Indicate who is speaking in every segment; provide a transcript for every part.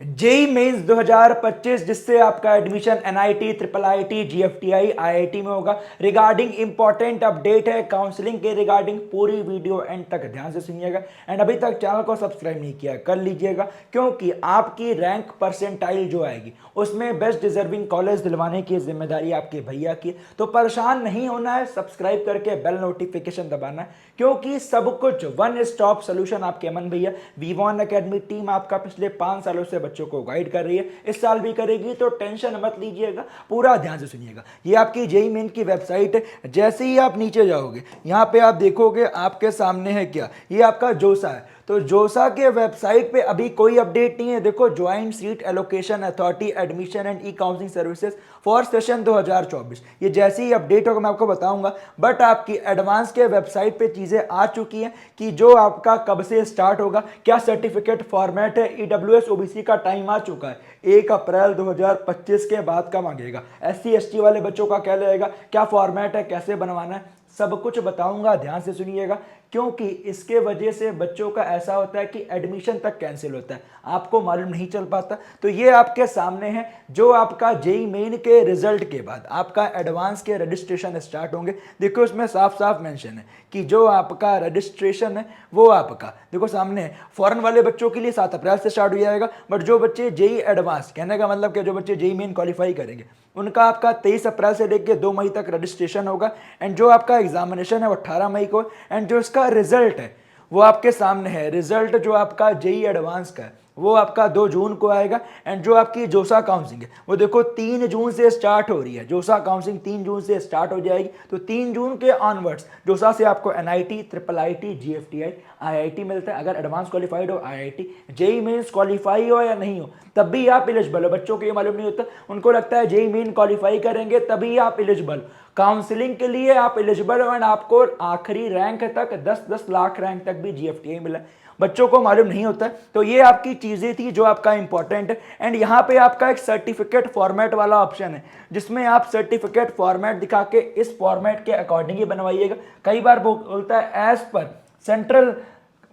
Speaker 1: JEE mains 2025 जिससे आपका admission NIT, triple IT, GFTI, IIT में होगा। रिगार्डिंग इंपॉर्टेंट अपडेट है काउंसलिंग के रिगार्डिंग, पूरी वीडियो एंड तक ध्यान से सुनिएगा। एंड अभी तक चैनल को सब्सक्राइब नहीं किया कर लीजिएगा, क्योंकि आपकी रैंक परसेंटाइल जो आएगी उसमें बेस्ट डिजर्विंग कॉलेज दिलवाने की जिम्मेदारी आपके भैया की। तो परेशान नहीं होना है, सब्सक्राइब करके बेल नोटिफिकेशन दबाना है, क्योंकि सब कुछ वन स्टॉप सोल्यूशन आपके अमन भैया वीवॉन एकेडमी टीम आपका पिछले 5 सालों से बच्चों को गाइड कर रही है, इस साल भी करेगी। तो टेंशन मत लीजिएगा, पूरा ध्यान से सुनिएगा। ये आपकी जेई मेन की वेबसाइट है। जैसे ही आप नीचे जाओगे यहाँ पे आप देखोगे आपके सामने है क्या, ये आपका जोसा है। तो जोसा के वेबसाइट पे अभी कोई अपडेट नहीं है। देखो, joint seat allocation authority admission and E counselling services for session 2024, ये जैसे ही अपडेट होगा मैं आपको बताऊंगा। बट आपकी एडवांस के वेबसाइट पे चीजें आ चुकी हैं कि जो आपका कब से स्टार्ट होगा, क्या सर्टिफिकेट फॉर्मेट है। ईडब्ल्यूएस ओबीसी का टाइम आ चुका है, 1 अप्रैल 2025 के बाद का मांगेगा। एससी एसटी वाले बच्चों का क्या लगेगा, क्या फॉर्मेट है, कैसे बनवाना है, सब कुछ बताऊंगा, ध्यान से सुनिएगा। क्योंकि इसके वजह से बच्चों का ऐसा होता है कि एडमिशन तक कैंसिल होता है, आपको मालूम नहीं चल पाता। तो ये आपके सामने है, जो आपका जेई मेन के रिजल्ट के बाद आपका एडवांस के रजिस्ट्रेशन स्टार्ट होंगे। देखो, इसमें साफ साफ मेंशन है कि जो आपका रजिस्ट्रेशन है वो आपका देखो सामने है। फॉरेन वाले बच्चों के लिए 7 अप्रैल से स्टार्ट हो जाएगा। बट जो बच्चे जेई एडवांस, कहने का मतलब कि जो बच्चे जेई मेन क्वालिफाई करेंगे, उनका आपका 23 अप्रैल से लेकर 2 मई तक रजिस्ट्रेशन होगा। एंड जो आपका एग्जामिनेशन है वो 18 मई को। एंड जो इसका रिजल्ट है वो आपके सामने है। रिजल्ट जो आपका जेई एडवांस का है वो आपका 2 जून को आएगा। एंड जो आपकी जोसा काउंसलिंग है वो देखो 3 जून से स्टार्ट हो रही है। जोसा काउंसलिंग 3 जून से स्टार्ट हो जाएगी। तो 3 जून के ऑनवर्ड्स जोसा से आपको NIT, triple IT, GFTI, IIT मिलता है। अगर एडवांस क्वालिफाइड हो आईआईटी, जेई मेंस क्वालिफाई हो या नहीं हो तब भी आप एलिजिबल हो। बच्चों को ये मालूम नहीं होता, उनको लगता है जेई मेन क्वालिफाई करेंगे तभी आप एलिजिबल। काउंसलिंग के लिए आप एलिजिबल हो। एंड आपको आखिरी रैंक तक 10-10 लाख रैंक तक भी जीएफटीआई मिला, बच्चों को मालूम नहीं होता है। तो ये आपकी चीजें थी जो आपका इंपॉर्टेंट है। एंड यहाँ पे आपका एक सर्टिफिकेट फॉर्मेट वाला ऑप्शन है, जिसमें आप सर्टिफिकेट फॉर्मेट दिखा के इस फॉर्मेट के अकॉर्डिंग ही बनवाइएगा। कई बार बोलता है एज पर सेंट्रल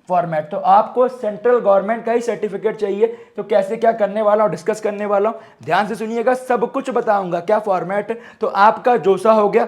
Speaker 1: फॉर्मेट, तो आपको सेंट्रल गवर्नमेंट का ही सर्टिफिकेट चाहिए। तो कैसे क्या करने वाला हूं, डिस्कस करने वाला हूं, ध्यान से सुनिएगा, सब कुछ बताऊंगा क्या फॉर्मेट है। तो आपका जोसा हो गया,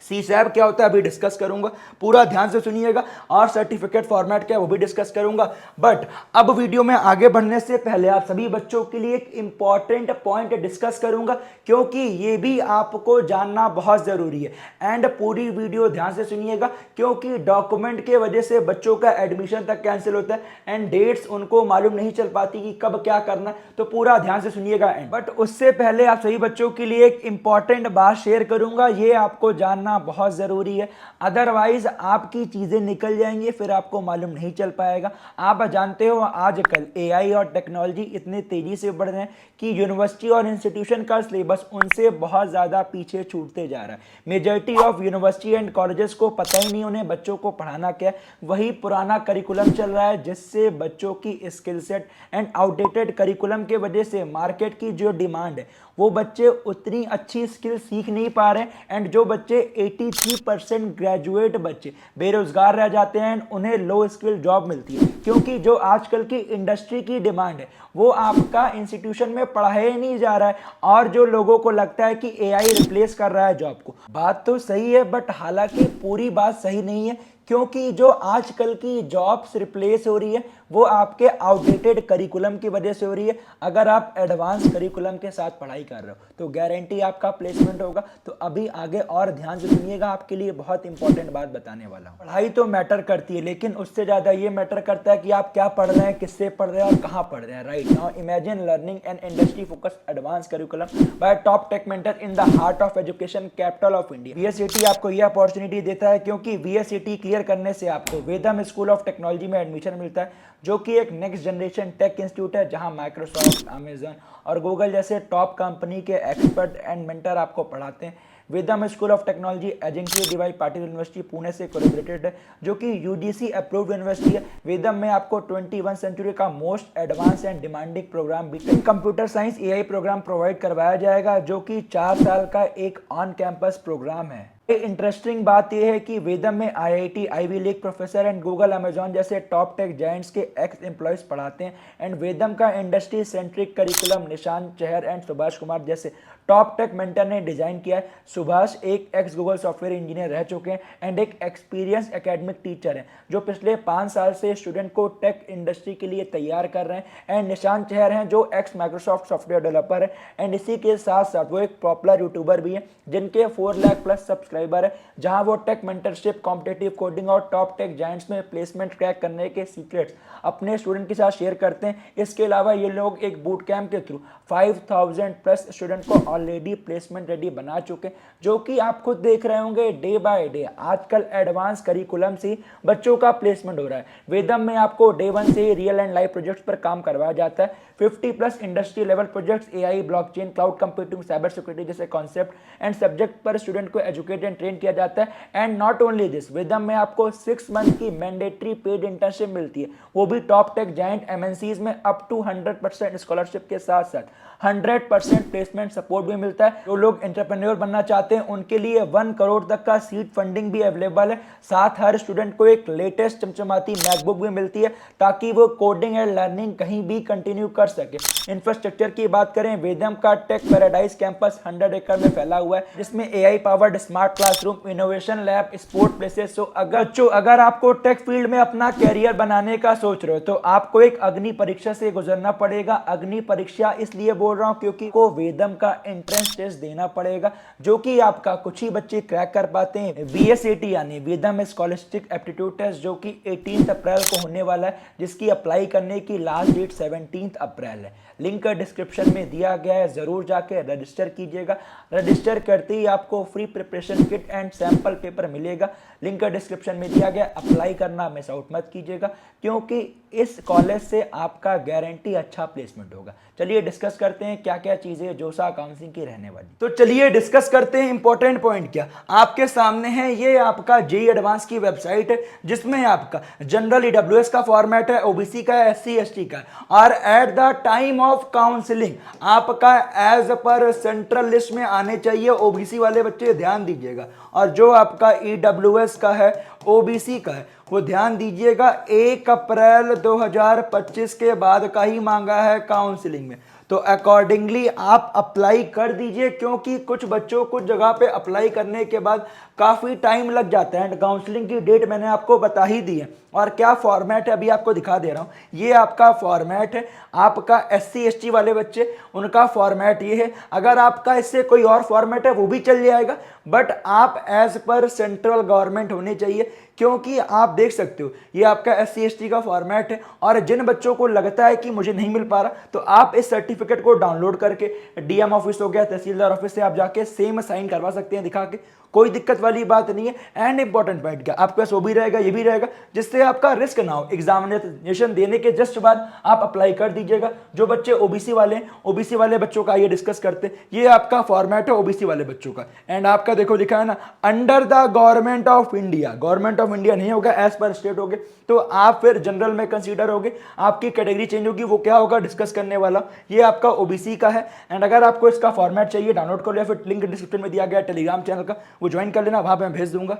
Speaker 1: सी सैब क्या होता है अभी डिस्कस करूंगा, पूरा ध्यान से सुनिएगा। और सर्टिफिकेट फॉर्मेट क्या है वो भी डिस्कस करूंगा। बट अब वीडियो में आगे बढ़ने से पहले आप सभी बच्चों के लिए एक इंपॉर्टेंट पॉइंट डिस्कस करूंगा, क्योंकि ये भी आपको जानना बहुत जरूरी है। एंड पूरी वीडियो ध्यान से सुनिएगा, क्योंकि डॉक्यूमेंट के वजह से बच्चों का एडमिशन तक कैंसिल होता है एंड डेट्स उनको मालूम नहीं चल पाती कि कब क्या करना है। तो पूरा ध्यान से सुनिएगा। बट उससे पहले आप सभी बच्चों के लिए एक इंपॉर्टेंट बात शेयर करूंगा, ये आपको जानना बहुत जरूरी है। अदरवाइज आपकी चीजें निकल जाएंगी, फिर आपको मालूम नहीं चल पाएगा। आप जानते हो आजकल एआई और टेक्नोलॉजी इतने तेजी से बढ़ रहे हैं कि यूनिवर्सिटी और इंस्टीट्यूशन का सिलेबस उनसे बहुत ज्यादा पीछे छूटते जा रहा है। Majority of university and colleges को पता ही नहीं उन्हें बच्चों को पढ़ाना क्या है, वही पुराना करिकुलम चल रहा है, जिससे बच्चों की skill set and outdated curriculum के वजह से मार्केट की जो डिमांड है वो बच्चे उतनी अच्छी स्किल सीख नहीं पा रहे हैं। एंड जो बच्चे 83% ग्रेजुएट बच्चे बेरोजगार रह जाते हैं, उन्हें लो स्किल जॉब मिलती है, क्योंकि जो आजकल की इंडस्ट्री की डिमांड है वो आपका इंस्टीट्यूशन में पढ़ाया ही नहीं जा रहा है। और जो लोगों को लगता है कि एआई रिप्लेस कर रहा है जॉब को, बात तो सही है, बट हालांकि पूरी बात सही नहीं है, क्योंकि जो आजकल की जॉब्स रिप्लेस हो रही है वो आपके आउटडेटेड करिकुलम की वजह से हो रही है। अगर आप एडवांस करिकुलम के साथ पढ़ाई कर रहे हो तो गारंटी आपका प्लेसमेंट होगा। तो अभी आगे और ध्यान से सुनिएगा, आपके लिए बहुत इंपॉर्टेंट बात बताने वाला हूं। पढ़ाई तो मैटर करती है, लेकिन उससे ज्यादा ये मैटर करता है कि आप क्या पढ़ रहे हैं, किससे पढ़ रहे हैं और कहां पढ़ रहे हैं। Right now imagine learning an industry focused advance curriculum by top tech mentor in the heart of education, capital of India. VSCT आपको यह अपॉर्चुनिटी देता है, क्योंकि वीएससीटी क्लियर करने से आपको वेदम स्कूल ऑफ टेक्नोलॉजी में एडमिशन मिलता है, जो कि एक नेक्स्ट जनरेशन टेक इंस्टीट्यूट है, जहां माइक्रोसॉफ्ट, अमेजन और गूगल जैसे टॉप कंपनी के एक्सपर्ट एंड मेंटर आपको पढ़ाते हैं। Vedam School of Technology agency DY Patil University Pune से कोलैबोरेटेड है, जो कि यूजीसी अप्रूव्ड यूनिवर्सिटी है। वेदम में आपको 21 सेंचुरी का most advanced and demanding program BTech computer science AI program provide करवाया जाएगा, जो कि 4 साल का एक ऑन कैंपस प्रोग्राम है। इंटरेस्टिंग बात यह है कि वेदम में IIT, Ivy League professor and Google, Amazon जैसे टॉप टेक जायंट्स के एक्स एम्प्लॉयज पढ़ाते हैं। एंड वेदम का industry centric curriculum Nishant Chahar and Subhash Kumar जैसे टॉप टेक मेंटर ने डिजाइन किया है। सुभाष एक एक्स गूगल सॉफ्टवेयर इंजीनियर रह चुके हैं एंड एक एक्सपीरियंस एकेडमिक टीचर हैं जो पिछले 5 साल से स्टूडेंट को टेक इंडस्ट्री के लिए तैयार कर रहे हैं। एंड निशांत चहर हैं जो एक्स माइक्रोसॉफ्ट सॉफ्टवेयर डेवलपर है एंड इसी के साथ साथ वो एक पॉपुलर यूट्यूबर भी है जिनके 4 लाख प्लस सब्सक्राइबर है, जहां वो टेक मेंटरशिप, कॉम्पिटिटिव कोडिंग और टॉप टेक जायंट्स में प्लेसमेंट क्रैक करने के सीक्रेट्स अपने स्टूडेंट के साथ शेयर करते हैं। इसके अलावा ये लोग एक बूट कैंप के थ्रू 5000 प्लस स्टूडेंट को ऑलरेडी प्लेसमेंट रेडी बना चुके हैं, जो कि आप खुद देख रहे होंगे डे बाय डे आजकल एडवांस करिकुलम से बच्चों का प्लेसमेंट हो रहा है। वेदम में आपको डे 1 से रियल एंड लाइव प्रोजेक्ट्स पर काम करवाया जाता है। 50 plus industry level projects, AI, blockchain, cloud computing, cyber security जैसे कॉन्सेप्ट एंड सब्जेक्ट पर स्टूडेंट को एजुकेट एंड ट्रेन किया जाता है। एंड नॉट ओनली दिस, वेदम में आपको 6 मंथ की मैंडेटरी पेड इंटर्नशिप मिलती है, वो भी टॉप टेक जायंट एमएनसीज में अप टू 100% स्कॉलरशिप के साथ साथ 100% प्लेसमेंट सपोर्ट भी मिलता है। जो लोग एंटरप्रेन्योर बनना चाहते हैं उनके लिए 1 करोड़ तक का सीड फंडिंग भी अवेलेबल है। साथ हर स्टूडेंट को एक लेटेस्ट चमचमाती मैकबुक भी मिलती है ताकि वो कोडिंग एंड लर्निंग कहीं भी कंटिन्यू कर सके। इंफ्रास्ट्रक्चर की बात करें, वेदम का टेक पैराडाइज कैंपस 100 एकड़ में फैला हुआ है जिसमें AI powered smart classroom, innovation lab, sport places. So अगर आपको टेक फील्ड में अपना कैरियर बनाने का सोच रहे हो तो आपको एक अग्नि परीक्षा से गुजरना पड़ेगा। अग्नि परीक्षा इसलिए बोल रहा हूं क्योंकि को वेदम का एंट्रेंस टेस्ट देना पड़ेगा, जो कि आपका कुछ ही बच्चे क्रैक कर पाते हैं। बीएसएटी यानी वेदम स्कॉलस्टिक एप्टीट्यूड टेस्ट, जो कि 18 अप्रैल को होने वाला है, जिसकी अप्लाई करने की लास्ट डेट 17 अप्रैल है। लिंक डिस्क्रिप्शन में दिया गया है, जरूर जाके रजिस्टर कीजिएगा। रजिस्टर करते ही आपको free preparation kit and sample paper मिलेगा। लिंक डिस्क्रिप्शन में दिया गया, अप्लाई करना मिस आउट मत कीजिएगा क्योंकि इस कॉलेज से आपका गारंटी अच्छा प्लेसमेंट होगा। चलिए डिस्कस करते हैं क्या क्या चीजें जोसा काउंसलिंग की रहने वाली। तो चलिए डिस्कस करते हैं इंपॉर्टेंट पॉइंट क्या आपके सामने है। ये आपका जेई एडवांस की वेबसाइट है जिसमें आपका जनरल ईडब्ल्यूएस का फॉर्मेट है, ओबीसी का है, एससी एसटी का है, और at the time of counselling आपका एज पर सेंट्रल लिस्ट में आने चाहिए ओबीसी वाले बच्चे, ध्यान दीजिएगा। और जो आपका ईडब्ल्यूएस का है, ओबीसी का है, वो ध्यान दीजिएगा 1 अप्रैल 2025 के बाद का ही मांगा है काउंसलिंग में। तो अकॉर्डिंगली आप अप्लाई कर दीजिए क्योंकि कुछ बच्चों कुछ जगह पे अप्लाई करने के बाद काफ़ी टाइम लग जाता है। एंड काउंसलिंग की डेट मैंने आपको बता ही दी है। और क्या फॉर्मेट है अभी आपको दिखा दे रहा हूँ। ये आपका फॉर्मेट है, आपका एससी एसटी वाले बच्चे उनका फॉर्मेट ये है। अगर आपका इससे कोई और फॉर्मेट है वो भी चल जाएगा, बट आप एज पर सेंट्रल गवर्नमेंट होने चाहिए क्योंकि आप देख सकते हो ये आपका एससी एसटी का फॉर्मेट है। और जिन बच्चों को लगता है कि मुझे नहीं मिल पा रहा तो आप इस सर्टिफिकेट को डाउनलोड करके डीएम ऑफिस हो गया, तहसीलदार ऑफिस से आप जाके सेम साइन करवा सकते हैं दिखा के, कोई दिक्कत वाली बात नहीं है। एंड इंपॉर्टेंट पॉइंट क्या आपके पास वो भी रहेगा ये भी रहेगा जिससे आपका रिस्क ना हो। एग्जामिनेशन देने के जस्ट बाद आप अप्लाई कर दीजिएगा। जो बच्चे ओबीसी वाले हैं, ओबीसी वाले बच्चों का ये डिस्कस करते हैं। ये आपका फॉर्मेट है ओबीसी वाले बच्चों का। एंड आपका देखो लिखा है ना, under the government of India. Government of India नहीं होगा, एज पर स्टेट होगे तो आप फिर जनरल में कंसीडर होगे, आपकी कैटेगरी चेंज होगी। वो क्या होगा डिस्कस करने वाला। ये आपका ओबीसी का है। एंड अगर आपको इसका फॉर्मेट चाहिए डाउनलोड कर लिया, फिर लिंक डिस्क्रिप्शन में दिया गया टेलीग्राम चैनल का, वो ज्वाइन कर लेना, वहां पे मैं भेज दूंगा।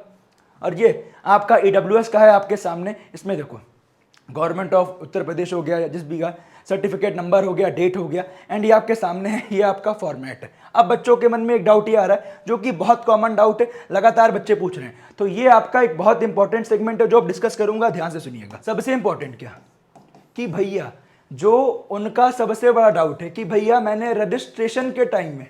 Speaker 1: और ये आपका ईडब्ल्यूएस का है आपके सामने, इसमें देखो गवर्नमेंट ऑफ उत्तर प्रदेश हो गया, जिस भी का सर्टिफिकेट नंबर हो गया, डेट हो गया, एंड ये आपके सामने है। ये आपका फॉर्मेट है। अब बच्चों के मन में एक डाउट ये आ रहा है जो कि बहुत कॉमन डाउट है, लगातार बच्चे पूछ रहे हैं। तो ये आपका एक बहुत इंपॉर्टेंट सेगमेंट है जो अब डिस्कस करूंगा, ध्यान से सुनिएगा। सबसे इंपॉर्टेंट क्या कि भैया जो उनका सबसे बड़ा डाउट है कि भैया मैंने रजिस्ट्रेशन के टाइम में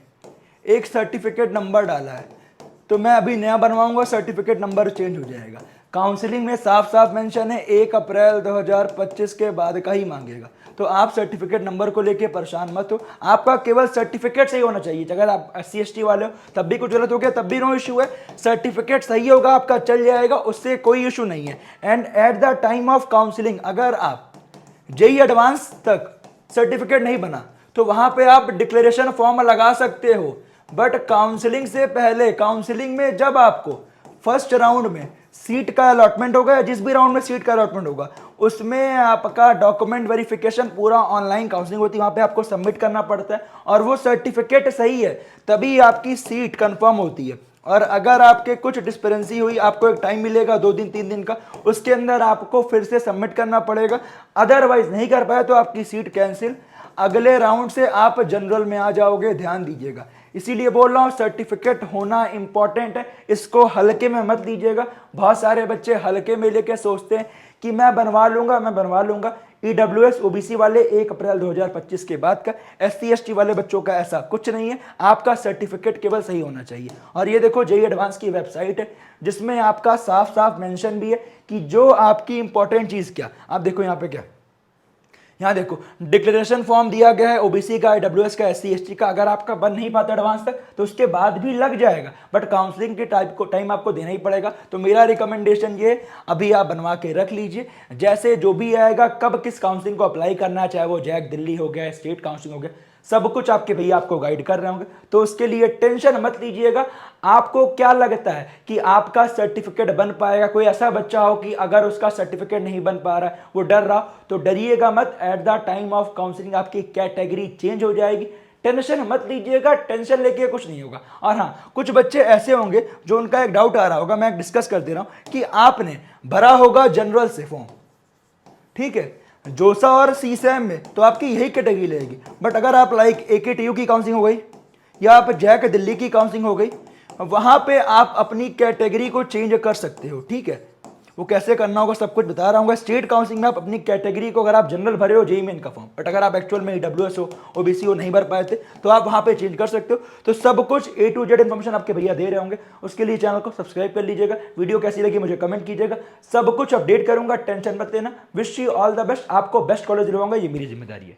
Speaker 1: एक सर्टिफिकेट नंबर डाला है तो मैं अभी नया बनवाऊंगा, सर्टिफिकेट नंबर चेंज हो जाएगा। काउंसलिंग में साफ साफ मेंशन है 1 अप्रैल 2025 के बाद का ही मांगेगा। तो आप सर्टिफिकेट नंबर को लेके परेशान मत हो, आपका केवल सर्टिफिकेट सही होना चाहिए। अगर आप एससी एसटी वाले हो तब भी कुछ गलत हो गया तब भी नो इशू है, सर्टिफिकेट सही होगा आपका चल जाएगा, उससे कोई इशू नहीं है। And at the time of counselling अगर आप जेई एडवांस तक सर्टिफिकेट नहीं बना तो वहां पे आप डिक्लेरेशन फॉर्म लगा सकते हो। बट काउंसलिंग से पहले, काउंसलिंग में जब आपको फर्स्ट राउंड में सीट का अलॉटमेंट होगा या जिस भी राउंड में सीट का अलॉटमेंट होगा उसमें आपका डॉक्यूमेंट वेरिफिकेशन पूरा ऑनलाइन काउंसलिंग होती है, वहां पे आपको सबमिट करना पड़ता है और वो सर्टिफिकेट सही है तभी आपकी सीट कंफर्म होती है। और अगर आपके कुछ डिस्पेरेंसी हुई, आपको एक टाइम मिलेगा 2 दिन 3 दिन का, उसके अंदर आपको फिर से सबमिट करना पड़ेगा। अदरवाइज नहीं कर पाए तो आपकी सीट कैंसिल, अगले राउंड से आप जनरल में आ जाओगे, ध्यान दीजिएगा। इसीलिए बोल रहा हूं सर्टिफिकेट होना इंपॉर्टेंट है, इसको हल्के में मत लीजिएगा। बहुत सारे बच्चे हल्के में लेके सोचते हैं कि मैं बनवा लूंगा। ईडब्ल्यूएस ओबीसी वाले 1 अप्रैल 2025 के बाद का, एससी एसटी वाले बच्चों का ऐसा कुछ नहीं है। आपका सर्टिफिकेट केवल सही होना चाहिए। और ये देखो जेईई एडवांस की वेबसाइट है जिसमें आपका साफ साफ मेंशन भी है कि जो आपकी इंपॉर्टेंट चीज क्या, आप देखो यहाँ पे क्या, यहाँ देखो डिक्लेरेशन फॉर्म दिया गया है ओबीसी का, ईडब्ल्यूएस का, एससी एसटी का। अगर आपका बन नहीं पाता एडवांस तक तो उसके बाद भी लग जाएगा, बट काउंसलिंग के टाइम आपको देना ही पड़ेगा। तो मेरा रिकमेंडेशन ये, अभी आप बनवा के रख लीजिए। जैसे जो भी आएगा, कब किस काउंसलिंग को अप्लाई करना है, चाहे वो जैक दिल्ली हो गया, स्टेट काउंसलिंग हो गया, सब कुछ आपके भैया आपको गाइड कर रहे होंगे। तो उसके लिए टेंशन मत लीजिएगा। आपको क्या लगता है कि आपका सर्टिफिकेट बन पाएगा? कोई ऐसा बच्चा हो कि अगर उसका सर्टिफिकेट नहीं बन पा रहा है, वो डर रहा, तो डरिएगा मत। At the time of counselling आपकी कैटेगरी चेंज हो जाएगी। टेंशन मत लीजिएगा, टेंशन लेके कुछ नहीं होगा। और हाँ, कुछ बच्चे ऐसे होंगे जो उनका एक डाउट आ रहा होगा, मैं डिस्कस कर दे रहा हूं कि आपने भरा होगा जनरल से फॉर्म, ठीक है, जोसा और सीसैम में तो आपकी यही कैटेगरी रहेगी। बट अगर आप लाइक एकेटीयू की काउंसलिंग हो गई या आप जैक दिल्ली की काउंसलिंग हो गई, वहां पे आप अपनी कैटेगरी को चेंज कर सकते हो, ठीक है। वो कैसे करना होगा सब कुछ बता रहा हूँ। स्टेट काउंसलिंग में आप अपनी कैटेगरी को, अगर आप जनरल भरे हो जेईई मेन का फॉर्म, बट अगर आप एक्चुअल में ईडब्ल्यूएस हो, ओबीसी हो, नहीं भर पाए थे, तो आप वहां पे चेंज कर सकते हो। तो सब कुछ A to Z इन्फॉर्मेशन आपके भैया दे रहे होंगे। उसके लिए चैनल को सब्सक्राइब कर लीजिएगा। वीडियो कैसी लगी मुझे कमेंट कीजिएगा, सब कुछ अपडेट करूंगा, टेंशन मत लेना। Wish you all the best. आपको बेस्ट कॉलेज दिलवाऊंगा, ये मेरी जिम्मेदारी है।